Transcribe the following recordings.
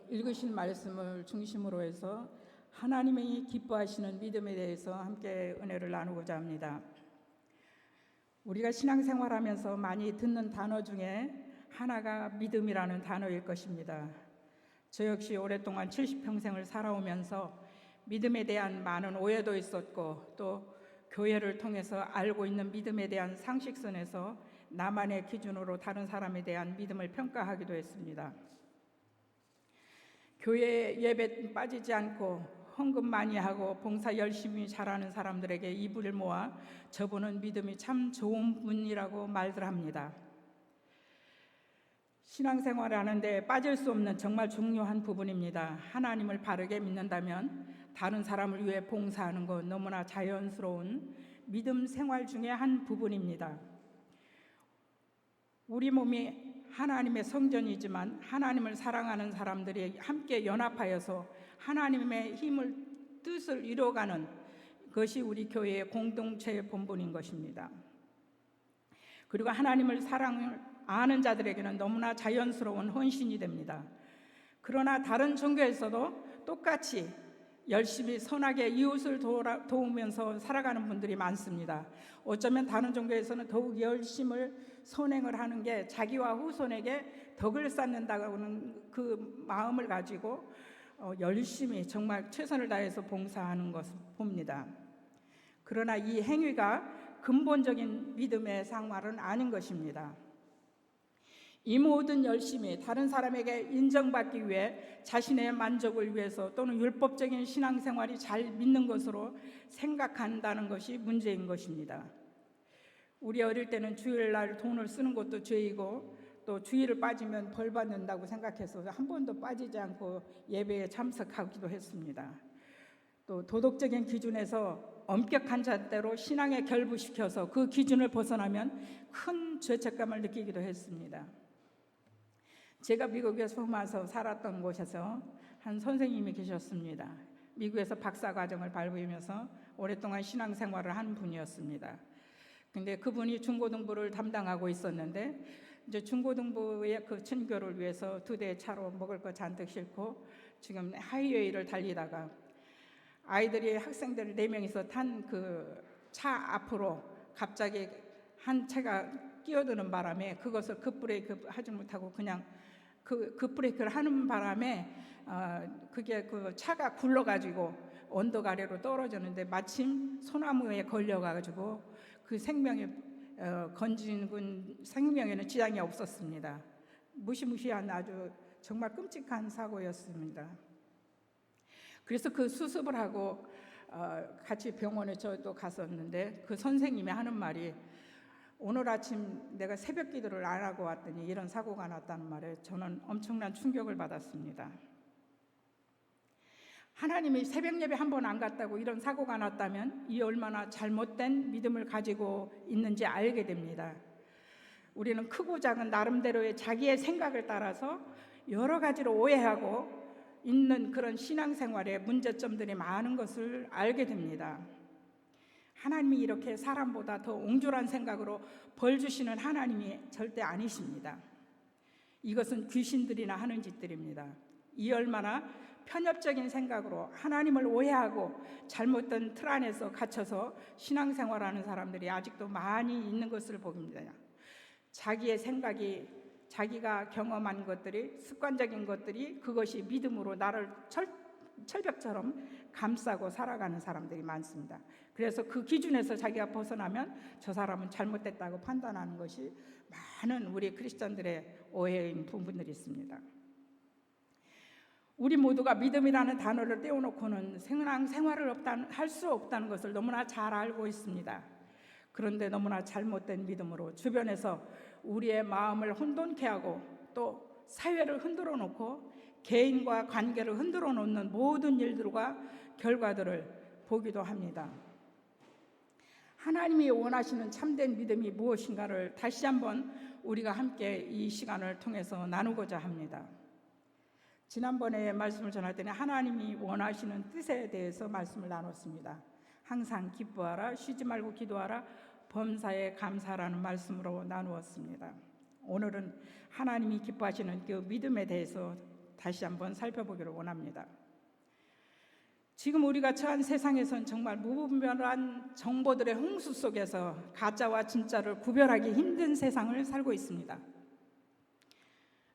읽으신 말씀을 중심으로 해서 하나님이 기뻐하시는 믿음에 대해서 함께 은혜를 나누고자 합니다. 우리가 신앙생활하면서 많이 듣는 단어 중에 하나가 믿음이라는 단어일 것입니다. 저 역시 오랫동안 70평생을 살아오면서 믿음에 대한 많은 오해도 있었고, 또 교회를 통해서 알고 있는 믿음에 대한 상식선에서 나만의 기준으로 다른 사람에 대한 믿음을 평가하기도 했습니다. 교회 예배 빠지지 않고 헌금 많이 하고 봉사 열심히 잘하는 사람들에게 이불을 모아 저분은 믿음이 참 좋은 분이라고 말들 합니다. 신앙생활을 하는데 빠질 수 없는 정말 중요한 부분입니다. 하나님을 바르게 믿는다면 다른 사람을 위해 봉사하는 것 너무나 자연스러운 믿음 생활 중에 한 부분입니다. 우리 몸이 하나님의 성전이지만 하나님을 사랑하는 사람들이 함께 연합하여서 하나님의 뜻을 이루어가는 것이 우리 교회의 공동체의 본분인 것입니다. 그리고 하나님을 사랑을 아는 자들에게는 너무나 자연스러운 헌신이 됩니다. 그러나 다른 종교에서도 똑같이 열심히 선하게 이웃을 도우면서 살아가는 분들이 많습니다. 어쩌면 다른 종교에서는 더욱 열심을 선행을 하는 게 자기와 후손에게 덕을 쌓는다는 그 마음을 가지고 열심히 정말 최선을 다해서 봉사하는 것을 봅니다. 그러나 이 행위가 근본적인 믿음의 생활은 아닌 것입니다. 이 모든 열심이 다른 사람에게 인정받기 위해 자신의 만족을 위해서 또는 율법적인 신앙생활이 잘 믿는 것으로 생각한다는 것이 문제인 것입니다. 우리 어릴 때는 주일날 돈을 쓰는 것도 죄이고 또 주일을 빠지면 벌 받는다고 생각해서 한 번도 빠지지 않고 예배에 참석하기도 했습니다. 또 도덕적인 기준에서 엄격한 잣대로 신앙에 결부시켜서 그 기준을 벗어나면 큰 죄책감을 느끼기도 했습니다. 제가 미국에서 와서 살았던 곳에서 한 선생님이 계셨습니다. 미국에서 박사과정을 밟으면서 오랫동안 신앙생활을 한 분이었습니다. 근데 그분이 중고등부를 담당하고 있었는데 이제 중고등부의 그 친교를 위해서 2대 차로 먹을 거 잔뜩 싣고 지금 하이웨이를 달리다가 아이들이 학생들 4명이서 탄 그 차 앞으로 갑자기 한 차가 끼어드는 바람에 그것을 급브레이크 하지 못하고 그냥 급브레이크를 하는 바람에 그게 그 차가 굴러가지고 언덕 아래로 떨어졌는데 마침 소나무에 걸려가지고 그 건진 군 생명에는 지장이 없었습니다. 무시무시한 아주 정말 끔찍한 사고였습니다. 그래서 그 수습을 하고 같이 병원에 저도 갔었는데 그 선생님이 하는 말이 오늘 아침 내가 새벽 기도를 안 하고 왔더니 이런 사고가 났다는 말에 저는 엄청난 충격을 받았습니다. 하나님이 새벽 예배 한 번 안 갔다고 이런 사고가 났다면 이 얼마나 잘못된 믿음을 가지고 있는지 알게 됩니다. 우리는 크고 작은 나름대로의 자기의 생각을 따라서 여러 가지로 오해하고 있는 그런 신앙생활에 문제점들이 많은 것을 알게 됩니다. 하나님이 이렇게 사람보다 더 옹졸한 생각으로 벌 주시는 하나님이 절대 아니십니다. 이것은 귀신들이나 하는 짓들입니다. 이 얼마나 편협적인 생각으로 하나님을 오해하고 잘못된 틀 안에서 갇혀서 신앙생활하는 사람들이 아직도 많이 있는 것을 봅니다. 자기의 생각이 자기가 경험한 것들이 습관적인 것들이 그것이 믿음으로 나를 철벽처럼 감싸고 살아가는 사람들이 많습니다. 그래서 그 기준에서 자기가 벗어나면 저 사람은 잘못됐다고 판단하는 것이 많은 우리 크리스천들의 오해인 부분들이 있습니다. 우리 모두가 믿음이라는 단어를 떼어놓고는 생활을 할 수 없다는 것을 너무나 잘 알고 있습니다. 그런데 너무나 잘못된 믿음으로 주변에서 우리의 마음을 혼돈케 하고 또 사회를 흔들어 놓고 개인과 관계를 흔들어 놓는 모든 일들과 결과들을 보기도 합니다. 하나님이 원하시는 참된 믿음이 무엇인가를 다시 한번 우리가 함께 이 시간을 통해서 나누고자 합니다. 지난번에 말씀을 전할 때는 하나님이 원하시는 뜻에 대해서 말씀을 나눴습니다. 항상 기뻐하라, 쉬지 말고 기도하라, 범사에 감사하라는 말씀으로 나누었습니다. 오늘은 하나님이 기뻐하시는 그 믿음에 대해서 다시 한번 살펴보기를 원합니다. 지금 우리가 처한 세상에선 정말 무분별한 정보들의 홍수 속에서 가짜와 진짜를 구별하기 힘든 세상을 살고 있습니다.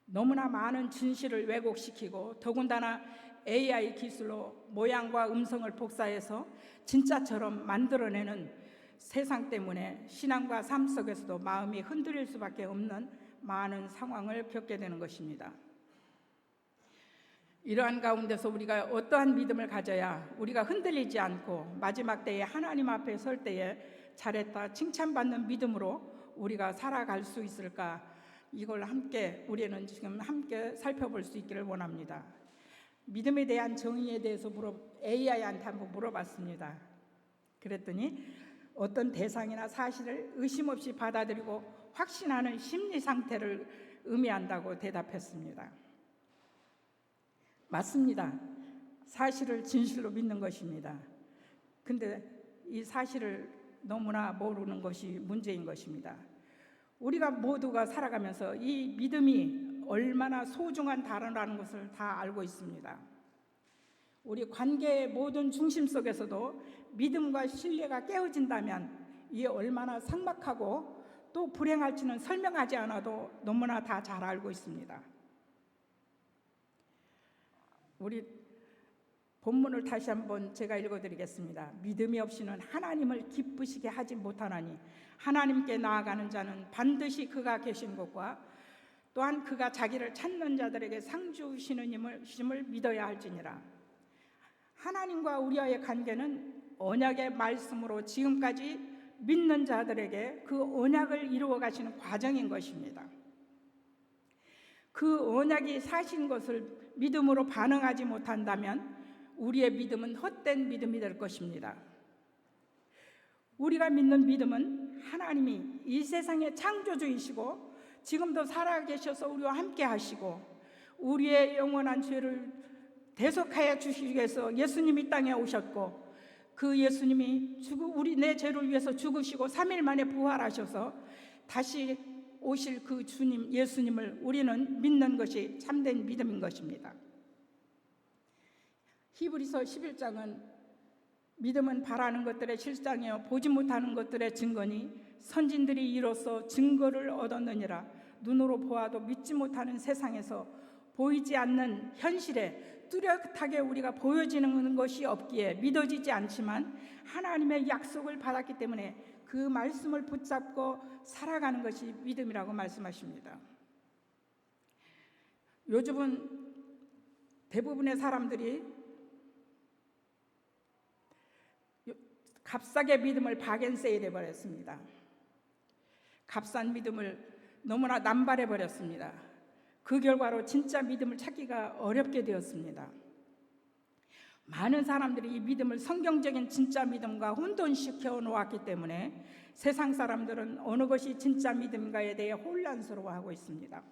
너무나 많은 진실을 왜곡시키고 더군다나 AI 기술로 모양과 음성을 복사해서 진짜처럼 만들어내는 세상 때문에 신앙과 삶 속에서도 마음이 흔들릴 수밖에 없는 많은 상황을 겪게 되는 것입니다. 이러한 가운데서 우리가 어떠한 믿음을 가져야 우리가 흔들리지 않고 마지막 때에 하나님 앞에 설 때에 잘했다 칭찬받는 믿음으로 우리가 살아갈 수 있을까? 이걸 우리는 지금 함께 살펴볼 수 있기를 원합니다. 믿음에 대한 정의에 대해서 AI한테 한번 물어봤습니다. 그랬더니 어떤 대상이나 사실을 의심 없이 받아들이고 확신하는 심리 상태를 의미한다고 대답했습니다. 맞습니다. 사실을 진실로 믿는 것입니다. 근데 이 사실을 너무나 모르는 것이 문제인 것입니다. 우리가 모두가 살아가면서 이 믿음이 얼마나 소중한 단어라는 것을 다 알고 있습니다. 우리 관계의 모든 중심 속에서도 믿음과 신뢰가 깨어진다면 이게 얼마나 삭막하고 또 불행할지는 설명하지 않아도 너무나 다 잘 알고 있습니다. 우리 본문을 다시 한번 제가 읽어드리겠습니다. 믿음이 없이는 하나님을 기쁘시게 하지 못하나니 하나님께 나아가는 자는 반드시 그가 계신 것과 또한 그가 자기를 찾는 자들에게 상 주시는 힘을 믿어야 할지니라. 하나님과 우리와의 관계는 언약의 말씀으로 지금까지 믿는 자들에게 그 언약을 이루어 가시는 과정인 것입니다. 그 언약이 사신 것을 믿음으로 반응하지 못한다면 우리의 믿음은 헛된 믿음이 될 것입니다. 우리가 믿는 믿음은 하나님이 이 세상의 창조주이시고 지금도 살아계셔서 우리와 함께 하시고 우리의 영원한 죄를 대속하여 주시기 위해서 예수님이 땅에 오셨고 그 예수님이 내 죄를 위해서 죽으시고 3일 만에 부활하셔서 다시 오실 그 주님 예수님을 우리는 믿는 것이 참된 믿음인 것입니다. 히브리서 11장은 믿음은 바라는 것들의 실상이요 보지 못하는 것들의 증거니 선진들이 이로써 증거를 얻었느니라. 눈으로 보아도 믿지 못하는 세상에서 보이지 않는 현실에 뚜렷하게 우리가 보여지는 것이 없기에 믿어지지 않지만 하나님의 약속을 받았기 때문에 그 말씀을 붙잡고 살아가는 것이 믿음이라고 말씀하십니다. 요즘은 대부분의 사람들이 값싸게 믿음을 바겐세일해 버렸습니다. 값싼 믿음을 너무나 남발해 버렸습니다. 그 결과로 진짜 믿음을 찾기가 어렵게 되었습니다. 많은 사람들이 이 믿음을 성경적인 진짜 믿음과 혼돈시켜 놓았기 때문에 세상 사람들은 어느 것이 진짜 믿음인가에 대해 혼란스러워하고 있습니다.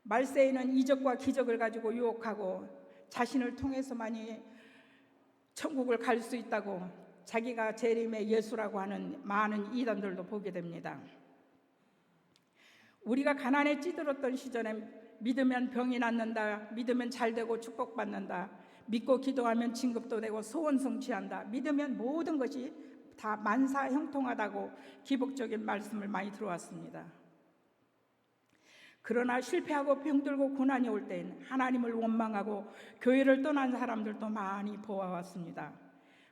말세에는 이적과 기적을 가지고 유혹하고 자신을 통해서만이 천국을 갈 수 있다고 자기가 재림의 예수라고 하는 많은 이단들도 보게 됩니다. 우리가 가난에 찌들었던 시절에 믿으면 병이 낫는다, 믿으면 잘되고 축복받는다, 믿고 기도하면 진급도 되고 소원 성취한다, 믿으면 모든 것이 다 만사형통하다고 기복적인 말씀을 많이 들어왔습니다. 그러나 실패하고 병들고 고난이 올 때엔 하나님을 원망하고 교회를 떠난 사람들도 많이 보아왔습니다.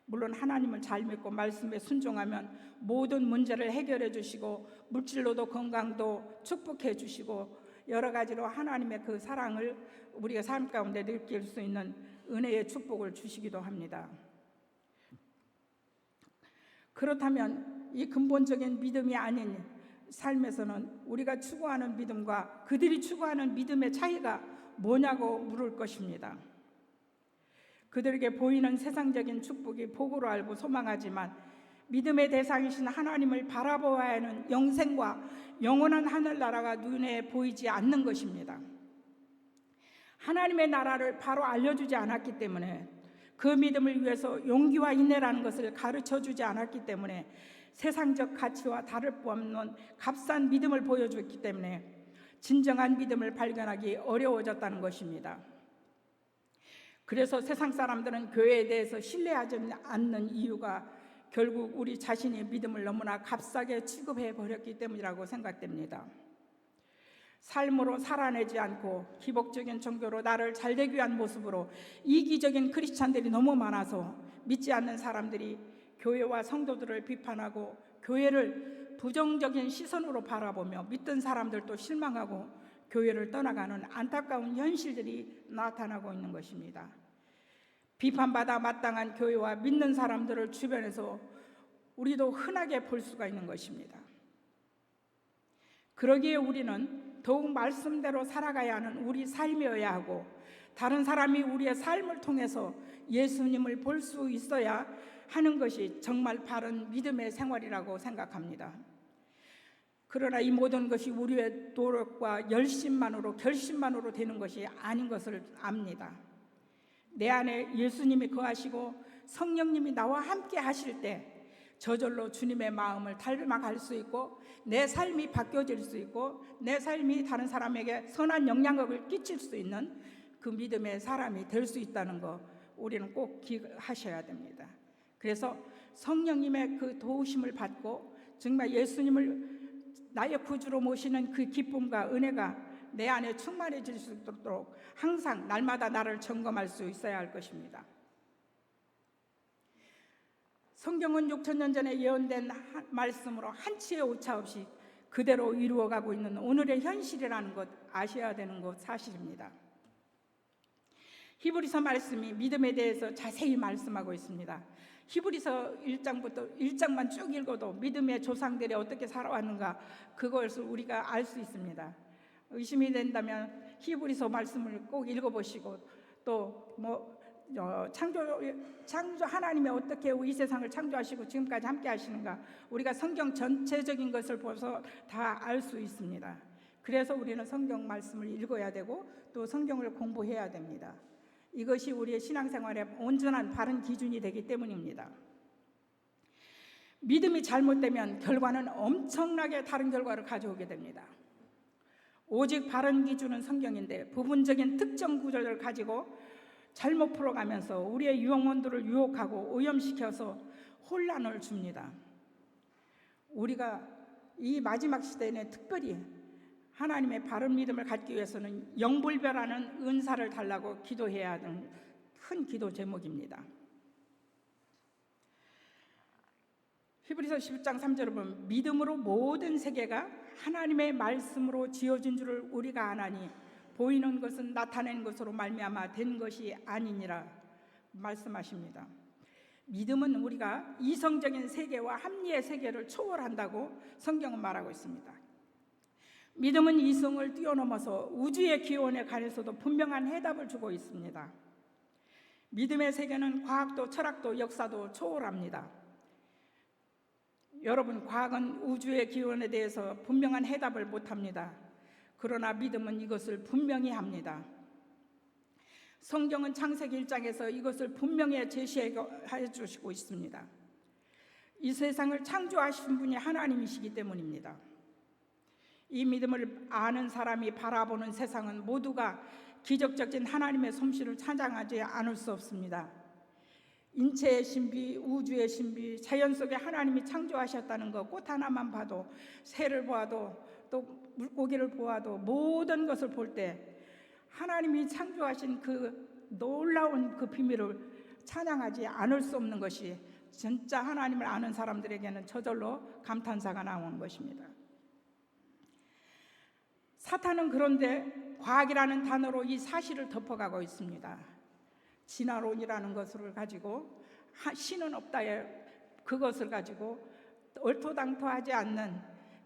물론 하나님을 잘 믿고 말씀에 순종하면 모든 문제를 해결해 주시고 물질로도 건강도 축복해 주시고 여러 가지로 하나님의 그 사랑을 우리가 삶 가운데 느낄 수 있는 은혜의 축복을 주시기도 합니다. 그렇다면 이 근본적인 믿음이 아닌 삶에서는 우리가 추구하는 믿음과 그들이 추구하는 믿음의 차이가 뭐냐고 물을 것입니다. 그들에게 보이는 세상적인 축복이 복으로 알고 소망하지만 믿음의 대상이신 하나님을 바라보아야 하는 영생과 영원한 하늘나라가 눈에 보이지 않는 것입니다. 하나님의 나라를 바로 알려주지 않았기 때문에 그 믿음을 위해서 용기와 인내라는 것을 가르쳐주지 않았기 때문에 세상적 가치와 다를 바 없는 값싼 믿음을 보여줬기 때문에 진정한 믿음을 발견하기 어려워졌다는 것입니다. 그래서 세상 사람들은 교회에 대해서 신뢰하지 않는 이유가 결국 우리 자신의 믿음을 너무나 값싸게 취급해 버렸기 때문이라고 생각됩니다. 삶으로 살아내지 않고 기복적인 종교로 나를 잘되기 위한 모습으로 이기적인 크리스찬들이 너무 많아서 믿지 않는 사람들이 교회와 성도들을 비판하고 교회를 부정적인 시선으로 바라보며 믿던 사람들도 실망하고 교회를 떠나가는 안타까운 현실들이 나타나고 있는 것입니다. 비판받아 마땅한 교회와 믿는 사람들을 주변에서 우리도 흔하게 볼 수가 있는 것입니다. 그러기에 우리는 더욱 말씀대로 살아가야 하는 우리 삶이어야 하고, 다른 사람이 우리의 삶을 통해서 예수님을 볼 수 있어야 하는 것이 정말 바른 믿음의 생활이라고 생각합니다. 그러나 이 모든 것이 우리의 노력과 열심만으로, 결심만으로 되는 것이 아닌 것을 압니다. 내 안에 예수님이 거하시고 성령님이 나와 함께 하실 때 저절로 주님의 마음을 닮아갈 수 있고, 내 삶이 바뀌어질 수 있고, 내 삶이 다른 사람에게 선한 영향력을 끼칠 수 있는 그 믿음의 사람이 될 수 있다는 거 우리는 꼭 기억하셔야 됩니다. 그래서 성령님의 그 도우심을 받고 정말 예수님을 나의 구주로 모시는 그 기쁨과 은혜가 내 안에 충만해질 수 있도록 항상 날마다 나를 점검할 수 있어야 할 것입니다. 성경은 6,000년 전에 예언된 말씀으로 한치의 오차 없이 그대로 이루어가고 있는 오늘의 현실이라는 것 아셔야 되는 것 사실입니다. 히브리서 말씀이 믿음에 대해서 자세히 말씀하고 있습니다. 히브리서 1장만 쭉 읽어도 믿음의 조상들이 어떻게 살아왔는가 그것을 우리가 알 수 있습니다. 의심이 된다면 히브리서 말씀을 꼭 읽어보시고, 또 창조 하나님이 어떻게 이 세상을 창조하시고 지금까지 함께 하시는가 우리가 성경 전체적인 것을 보서 다 알 수 있습니다. 그래서 우리는 성경 말씀을 읽어야 되고 또 성경을 공부해야 됩니다. 이것이 우리의 신앙생활의 온전한 바른 기준이 되기 때문입니다. 믿음이 잘못되면 결과는 엄청나게 다른 결과를 가져오게 됩니다. 오직 바른 기준은 성경인데 부분적인 특정 구절을 가지고 잘못 풀어가면서 우리의 영혼들을 유혹하고 오염시켜서 혼란을 줍니다. 우리가 이 마지막 시대에는 특별히 하나님의 바른 믿음을 갖기 위해서는 영불별하는 은사를 달라고 기도해야 하는 큰 기도 제목입니다. 히브리서 10장 3절을 보면 믿음으로 모든 세계가 하나님의 말씀으로 지어진 줄을 우리가 아나니 보이는 것은 나타낸 것으로 말미암아 된 것이 아니니라 말씀하십니다. 믿음은 우리가 이성적인 세계와 합리의 세계를 초월한다고 성경은 말하고 있습니다. 믿음은 이성을 뛰어넘어서 우주의 기원에 관해서도 분명한 해답을 주고 있습니다. 믿음의 세계는 과학도 철학도 역사도 초월합니다. 여러분, 과학은 우주의 기원에 대해서 분명한 해답을 못합니다. 그러나 믿음은 이것을 분명히 합니다. 성경은 창세기 1장에서 이것을 분명히 제시해 주시고 있습니다. 이 세상을 창조하신 분이 하나님이시기 때문입니다. 이 믿음을 아는 사람이 바라보는 세상은 모두가 기적적인 하나님의 솜씨를 찬양하지 않을 수 없습니다. 인체의 신비, 우주의 신비, 자연 속에 하나님이 창조하셨다는 것, 꽃 하나만 봐도, 새를 보아도, 또 물고기를 보아도, 모든 것을 볼 때 하나님이 창조하신 그 놀라운 그 비밀을 찬양하지 않을 수 없는 것이 진짜 하나님을 아는 사람들에게는 저절로 감탄사가 나오는 것입니다. 사탄은 그런데 과학이라는 단어로 이 사실을 덮어가고 있습니다. 진화론이라는 것을 가지고 신은 없다에 그것을 가지고 얼토당토하지 않는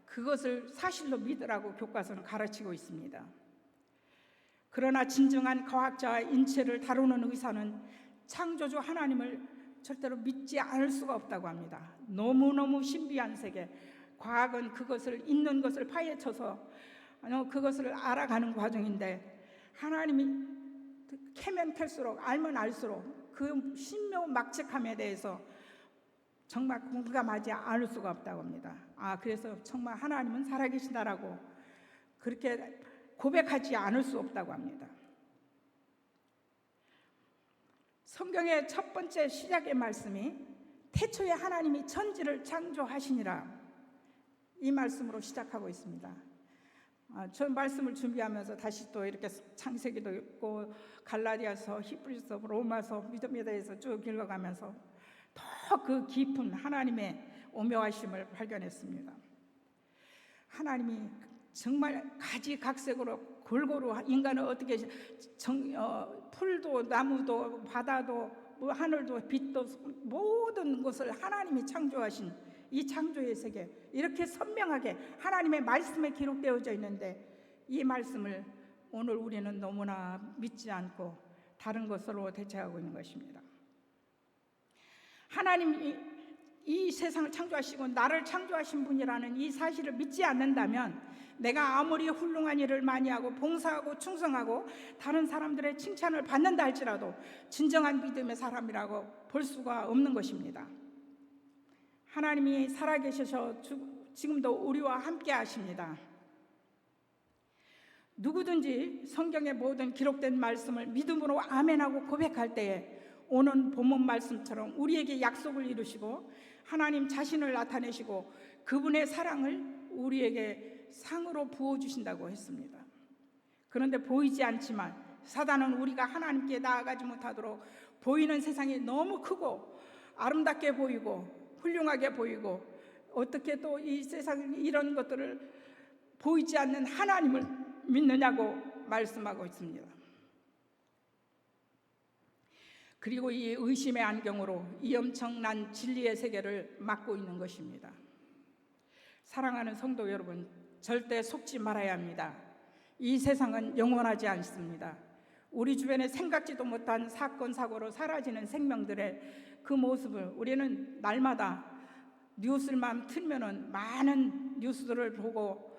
그것을 사실로 믿으라고 교과서는 가르치고 있습니다. 그러나 진정한 과학자와 인체를 다루는 의사는 창조주 하나님을 절대로 믿지 않을 수가 없다고 합니다. 너무너무 신비한 세계, 과학은 그것을 있는 것을 파헤쳐서 그것을 알아가는 과정인데, 하나님이 캐면 캘수록 알면 알수록 그 신묘막측함에 대해서 정말 공감하지 않을 수가 없다고 합니다. 그래서 정말 하나님은 살아계신다라고 그렇게 고백하지 않을 수 없다고 합니다. 성경의 첫 번째 시작의 말씀이 태초에 하나님이 천지를 창조하시니라, 이 말씀으로 시작하고 있습니다. 저 말씀을 준비하면서 다시 또 이렇게 창세기도 읽고 갈라디아서, 히브리서, 로마서, 믿음에 대해서 쭉 읽어가면서 더 그 깊은 하나님의 오묘하심을 발견했습니다. 하나님이 정말 가지각색으로 골고루 인간을 어떻게 풀도 나무도 바다도 하늘도 빛도 모든 것을 하나님이 창조하신 이 창조의 세계, 이렇게 선명하게 하나님의 말씀에 기록되어져 있는데 이 말씀을 오늘 우리는 너무나 믿지 않고 다른 것으로 대체하고 있는 것입니다. 하나님이 이 세상을 창조하시고 나를 창조하신 분이라는 이 사실을 믿지 않는다면 내가 아무리 훌륭한 일을 많이 하고 봉사하고 충성하고 다른 사람들의 칭찬을 받는다 할지라도 진정한 믿음의 사람이라고 볼 수가 없는 것입니다. 하나님이 살아계셔서 지금도 우리와 함께 하십니다. 누구든지 성경의 모든 기록된 말씀을 믿음으로 아멘하고 고백할 때에 오는 본문 말씀처럼 우리에게 약속을 이루시고 하나님 자신을 나타내시고 그분의 사랑을 우리에게 상으로 부어주신다고 했습니다. 그런데 보이지 않지만 사단은 우리가 하나님께 나아가지 못하도록 보이는 세상이 너무 크고 아름답게 보이고 훌륭하게 보이고 어떻게 또 이 세상 이런 것들을 보이지 않는 하나님을 믿느냐고 말씀하고 있습니다. 그리고 이 의심의 안경으로 이 엄청난 진리의 세계를 막고 있는 것입니다. 사랑하는 성도 여러분, 절대 속지 말아야 합니다. 이 세상은 영원하지 않습니다. 우리 주변에 생각지도 못한 사건 사고로 사라지는 생명들의 그 모습을 우리는 날마다 뉴스만 틀면은 많은 뉴스들을 보고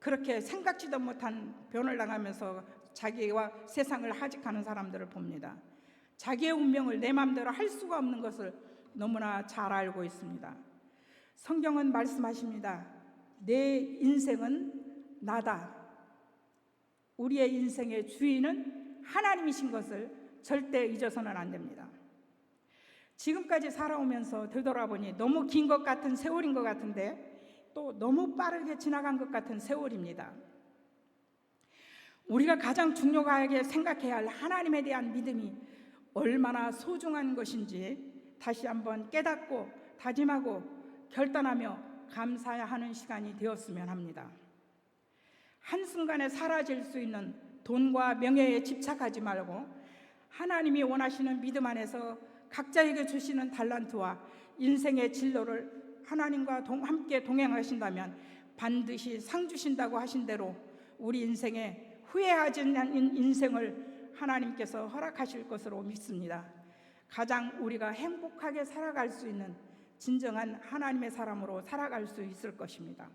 그렇게 생각지도 못한 변을 당하면서 자기와 세상을 하직하는 사람들을 봅니다. 자기의 운명을 내 마음대로 할 수가 없는 것을 너무나 잘 알고 있습니다. 성경은 말씀하십니다. 내 인생은 나다. 우리의 인생의 주인은 하나님이신 것을 절대 잊어서는 안 됩니다. 지금까지 살아오면서 되돌아보니 너무 긴 것 같은 세월인 것 같은데 또 너무 빠르게 지나간 것 같은 세월입니다. 우리가 가장 중요하게 생각해야 할 하나님에 대한 믿음이 얼마나 소중한 것인지 다시 한번 깨닫고 다짐하고 결단하며 감사해야 하는 시간이 되었으면 합니다. 한순간에 사라질 수 있는 돈과 명예에 집착하지 말고 하나님이 원하시는 믿음 안에서 각자에게 주시는 달란트와 인생의 진로를 하나님과 함께 동행하신다면 반드시 상 주신다고 하신 대로 우리 인생에 후회하지 않는 인생을 하나님께서 허락하실 것으로 믿습니다. 가장 우리가 행복하게 살아갈 수 있는 진정한 하나님의 사람으로 살아갈 수 있을 것입니다.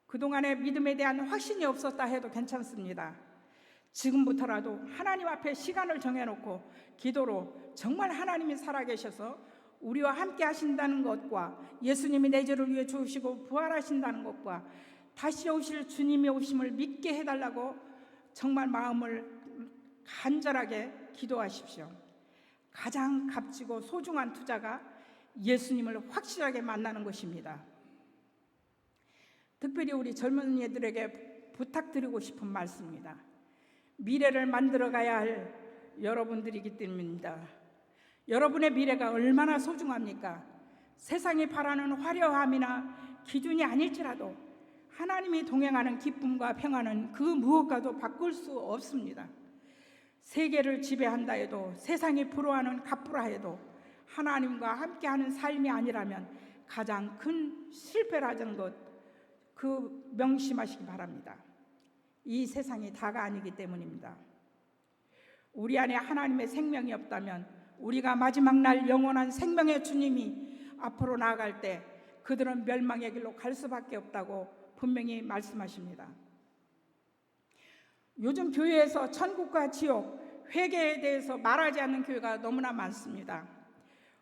그동안에 믿음에 대한 확신이 없었다 해도 괜찮습니다. 지금부터라도 하나님 앞에 시간을 정해놓고 기도로 정말 하나님이 살아계셔서 우리와 함께 하신다는 것과 예수님이 내 죄를 위해 죽으시고 부활하신다는 것과 다시 오실 주님의 오심을 믿게 해달라고 정말 마음을 간절하게 기도하십시오. 가장 값지고 소중한 투자가 예수님을 확실하게 만나는 것입니다. 특별히 우리 젊은이들에게 부탁드리고 싶은 말씀입니다. 미래를 만들어가야 할 여러분들이기 때문입니다. 여러분의 미래가 얼마나 소중합니까? 세상이 바라는 화려함이나 기준이 아닐지라도 하나님이 동행하는 기쁨과 평안은 그 무엇과도 바꿀 수 없습니다. 세계를 지배한다 해도 세상이 부러워하는 갑부라 해도 하나님과 함께하는 삶이 아니라면 가장 큰 실패라는 것, 그 명심하시기 바랍니다. 이 세상이 다가 아니기 때문입니다. 우리 안에 하나님의 생명이 없다면 우리가 마지막 날 영원한 생명의 주님이 앞으로 나아갈 때 그들은 멸망의 길로 갈 수밖에 없다고 분명히 말씀하십니다. 요즘 교회에서 천국과 지옥, 회개에 대해서 말하지 않는 교회가 너무나 많습니다.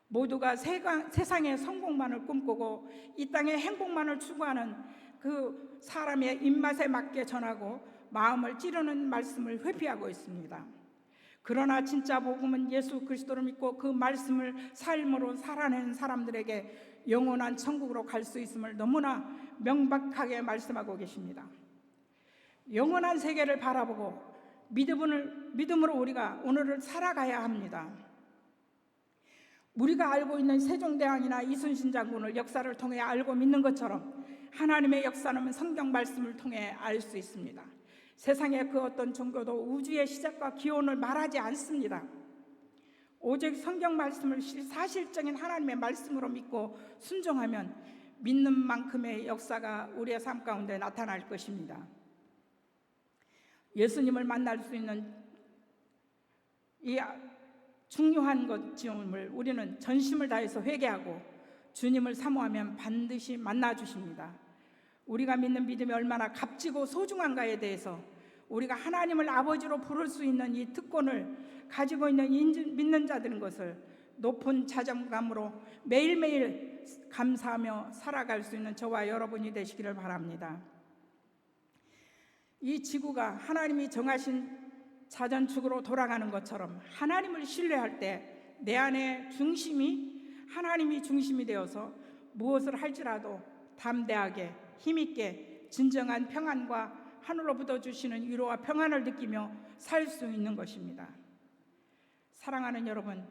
모두가 세상의 성공만을 꿈꾸고 이 땅의 행복만을 추구하는 그 사람의 입맛에 맞게 전하고 마음을 찌르는 말씀을 회피하고 있습니다. 그러나 진짜 복음은 예수 그리스도를 믿고 그 말씀을 삶으로 살아내는 사람들에게 영원한 천국으로 갈 수 있음을 너무나 명백하게 말씀하고 계십니다. 영원한 세계를 바라보고 믿음으로 우리가 오늘을 살아가야 합니다. 우리가 알고 있는 세종대왕이나 이순신 장군을 역사를 통해 알고 믿는 것처럼 하나님의 역사는 성경 말씀을 통해 알 수 있습니다. 세상의 그 어떤 종교도 우주의 시작과 기원을 말하지 않습니다. 오직 성경 말씀을 사실적인 하나님의 말씀으로 믿고 순종하면 믿는 만큼의 역사가 우리의 삶 가운데 나타날 것입니다. 예수님을 만날 수 있는 이 중요한 것임을 우리는 전심을 다해서 회개하고 주님을 사모하면 반드시 만나 주십니다. 우리가 믿는 믿음이 얼마나 값지고 소중한가에 대해서 우리가 하나님을 아버지로 부를 수 있는 이 특권을 가지고 있는 믿는 자들인 것을 높은 자존감으로 매일매일 감사하며 살아갈 수 있는 저와 여러분이 되시기를 바랍니다. 이 지구가 하나님이 정하신 자전축으로 돌아가는 것처럼 하나님을 신뢰할 때 내 안의 중심이 하나님이 중심이 되어서 무엇을 할지라도 담대하게 힘있게 진정한 평안과 하늘로부터 주시는 위로와 평안을 느끼며 살 수 있는 것입니다. 사랑하는 여러분,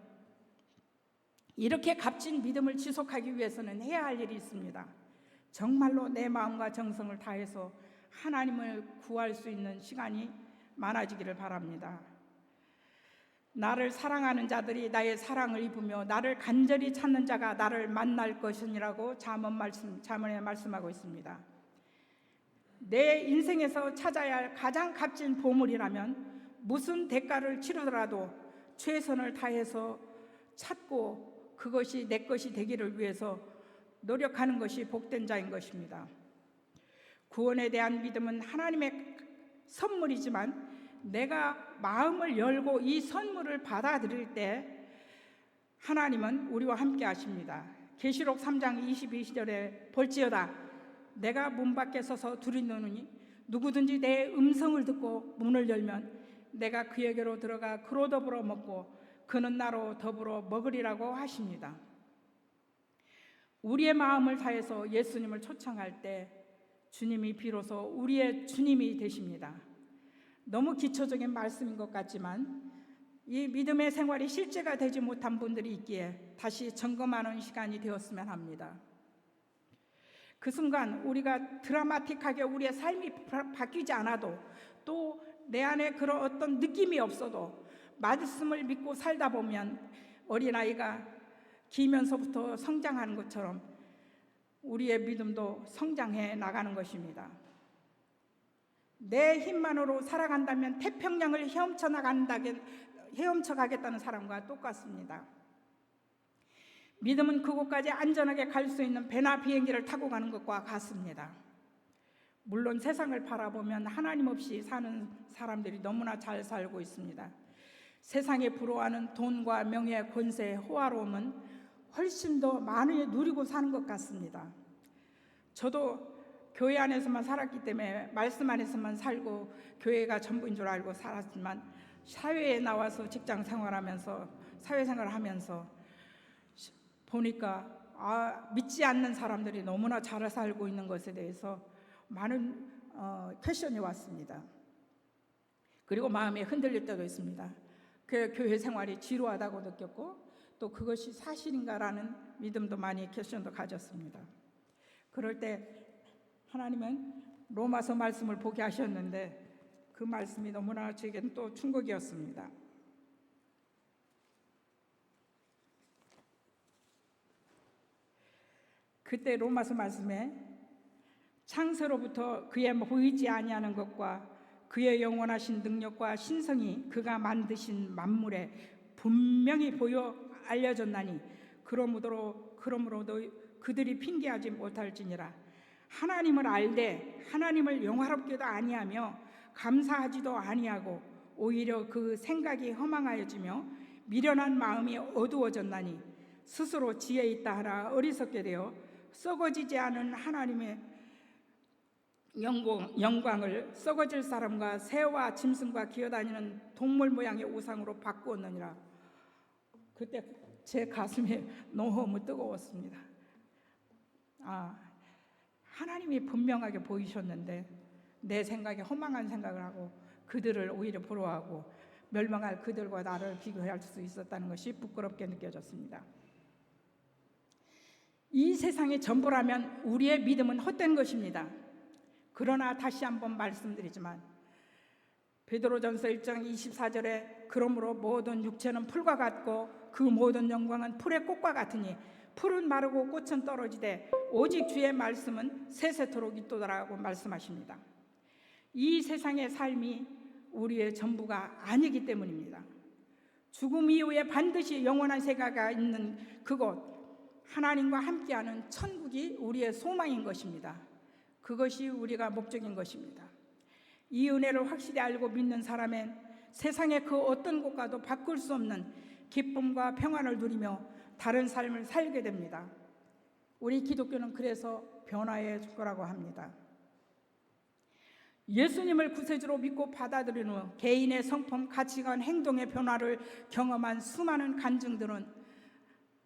이렇게 값진 믿음을 지속하기 위해서는 해야 할 일이 있습니다. 정말로 내 마음과 정성을 다해서 하나님을 구할 수 있는 시간이 많아지기를 바랍니다. 나를 사랑하는 자들이 나의 사랑을 입으며 나를 간절히 찾는 자가 나를 만날 것이니라고 잠언에 말씀하고 있습니다. 내 인생에서 찾아야 할 가장 값진 보물이라면 무슨 대가를 치르더라도 최선을 다해서 찾고 그것이 내 것이 되기를 위해서 노력하는 것이 복된 자인 것입니다. 구원에 대한 믿음은 하나님의 선물이지만 내가 마음을 열고 이 선물을 받아들일 때 하나님은 우리와 함께 하십니다. 계시록 3장 22절에 볼지어다 내가 문 밖에 서서 두드리노니 누구든지 내 음성을 듣고 문을 열면 내가 그에게로 들어가 그로 더불어 먹고 그는 나로 더불어 먹으리라고 하십니다. 우리의 마음을 다해서 예수님을 초청할 때 주님이 비로소 우리의 주님이 되십니다. 너무 기초적인 말씀인 것 같지만 이 믿음의 생활이 실제가 되지 못한 분들이 있기에 다시 점검하는 시간이 되었으면 합니다. 그 순간 우리가 드라마틱하게 우리의 삶이 바뀌지 않아도 또 내 안에 그런 어떤 느낌이 없어도 말씀을 믿고 살다 보면 어린아이가 기면서부터 성장하는 것처럼 우리의 믿음도 성장해 나가는 것입니다. 내 힘만으로 살아간다면 태평양을 헤엄쳐 가겠다는 사람과 똑같습니다. 믿음은 그곳까지 안전하게 갈 수 있는 배나 비행기를 타고 가는 것과 같습니다. 물론 세상을 바라보면 하나님 없이 사는 사람들이 너무나 잘 살고 있습니다. 세상에 부러워하는 돈과 명예, 권세, 호화로움은 훨씬 더 많이 누리고 사는 것 같습니다. 저도 교회 안에서만 살았기 때문에 말씀 안에서만 살고 교회가 전부인 줄 알고 살았지만 사회에 나와서 직장 생활하면서 사회생활을 하면서 보니까 믿지 않는 사람들이 너무나 잘 살고 있는 것에 대해서 많은 퀘션이 왔습니다. 그리고 마음이 흔들릴 때도 있습니다. 그 교회 생활이 지루하다고 느꼈고 또 그것이 사실인가라는 믿음도 많이 퀘션도 가졌습니다. 그럴 때 하나님은 로마서 말씀을 보게 하셨는데 그 말씀이 너무나 제게는 또 충격이었습니다. 그때 로마서 말씀에 창세로부터 그의 보이지 아니하는 것과 그의 영원하신 능력과 신성이 그가 만드신 만물에 분명히 보여 알려졌나니 그러므로 그들이 핑계하지 못할지니라. 하나님을 알되 하나님을 영화롭게도 아니하며 감사하지도 아니하고 오히려 그 생각이 허망하여지며 미련한 마음이 어두워졌나니 스스로 지혜 있다 하나 어리석게 되어 썩어지지 않은 하나님의 영광을 썩어질 사람과 새와 짐승과 기어다니는 동물 모양의 우상으로 바꾸었느니라. 그때 제 가슴이 너무 뜨거웠습니다. 하나님이 분명하게 보이셨는데 내 생각에 허망한 생각을 하고 그들을 오히려 부러워하고 멸망할 그들과 나를 비교할 수 있었다는 것이 부끄럽게 느껴졌습니다. 이 세상이 전부라면 우리의 믿음은 헛된 것입니다. 그러나 다시 한번 말씀드리지만 베드로전서 1장 24절에 그러므로 모든 육체는 풀과 같고 그 모든 영광은 풀의 꽃과 같으니 풀은 마르고 꽃은 떨어지되 오직 주의 말씀은 세세토록 있도다라고 말씀하십니다. 이 세상의 삶이 우리의 전부가 아니기 때문입니다. 죽음 이후에 반드시 영원한 세계가 있는 그곳, 하나님과 함께하는 천국이 우리의 소망인 것입니다. 그것이 우리가 목적인 것입니다. 이 은혜를 확실히 알고 믿는 사람은 세상의 그 어떤 곳과도 바꿀 수 없는 기쁨과 평안을 누리며 다른 삶을 살게 됩니다. 우리 기독교는 그래서 변화의 거라고 합니다. 예수님을 구세주로 믿고 받아들인 후 개인의 성품, 가치관, 행동의 변화를 경험한 수많은 간증들은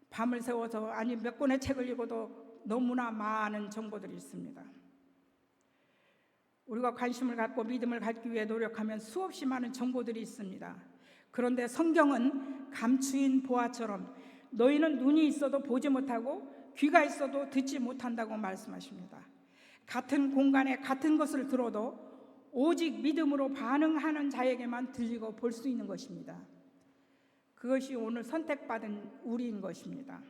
밤을 새워서 아니 몇 권의 책을 읽어도 너무나 많은 정보들이 있습니다. 우리가 관심을 갖고 믿음을 갖기 위해 노력하면 수없이 많은 정보들이 있습니다. 그런데 성경은 감추인 보화처럼 너희는 눈이 있어도 보지 못하고 귀가 있어도 듣지 못한다고 말씀하십니다. 같은 공간에 같은 것을 들어도 오직 믿음으로 반응하는 자에게만 들리고 볼 수 있는 것입니다. 그것이 오늘 선택받은 우리인 것입니다.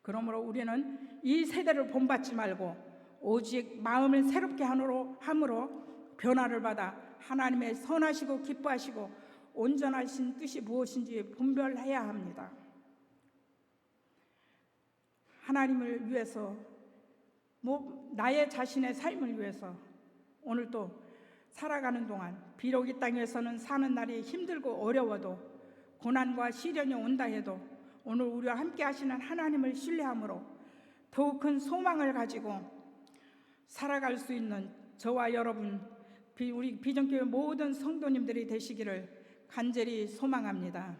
그러므로 우리는 이 세대를 본받지 말고 오직 마음을 새롭게 함으로 변화를 받아 하나님의 선하시고 기뻐하시고 온전하신 뜻이 무엇인지 분별해야 합니다. 하나님을 위해서, 나의 자신의 삶을 위해서 오늘도 살아가는 동안 비록 이 땅에서는 사는 날이 힘들고 어려워도 고난과 시련이 온다 해도 오늘 우리와 함께 하시는 하나님을 신뢰함으로 더욱 큰 소망을 가지고 살아갈 수 있는 저와 여러분, 우리 비전교회 모든 성도님들이 되시기를 간절히 소망합니다.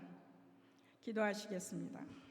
기도하시겠습니다.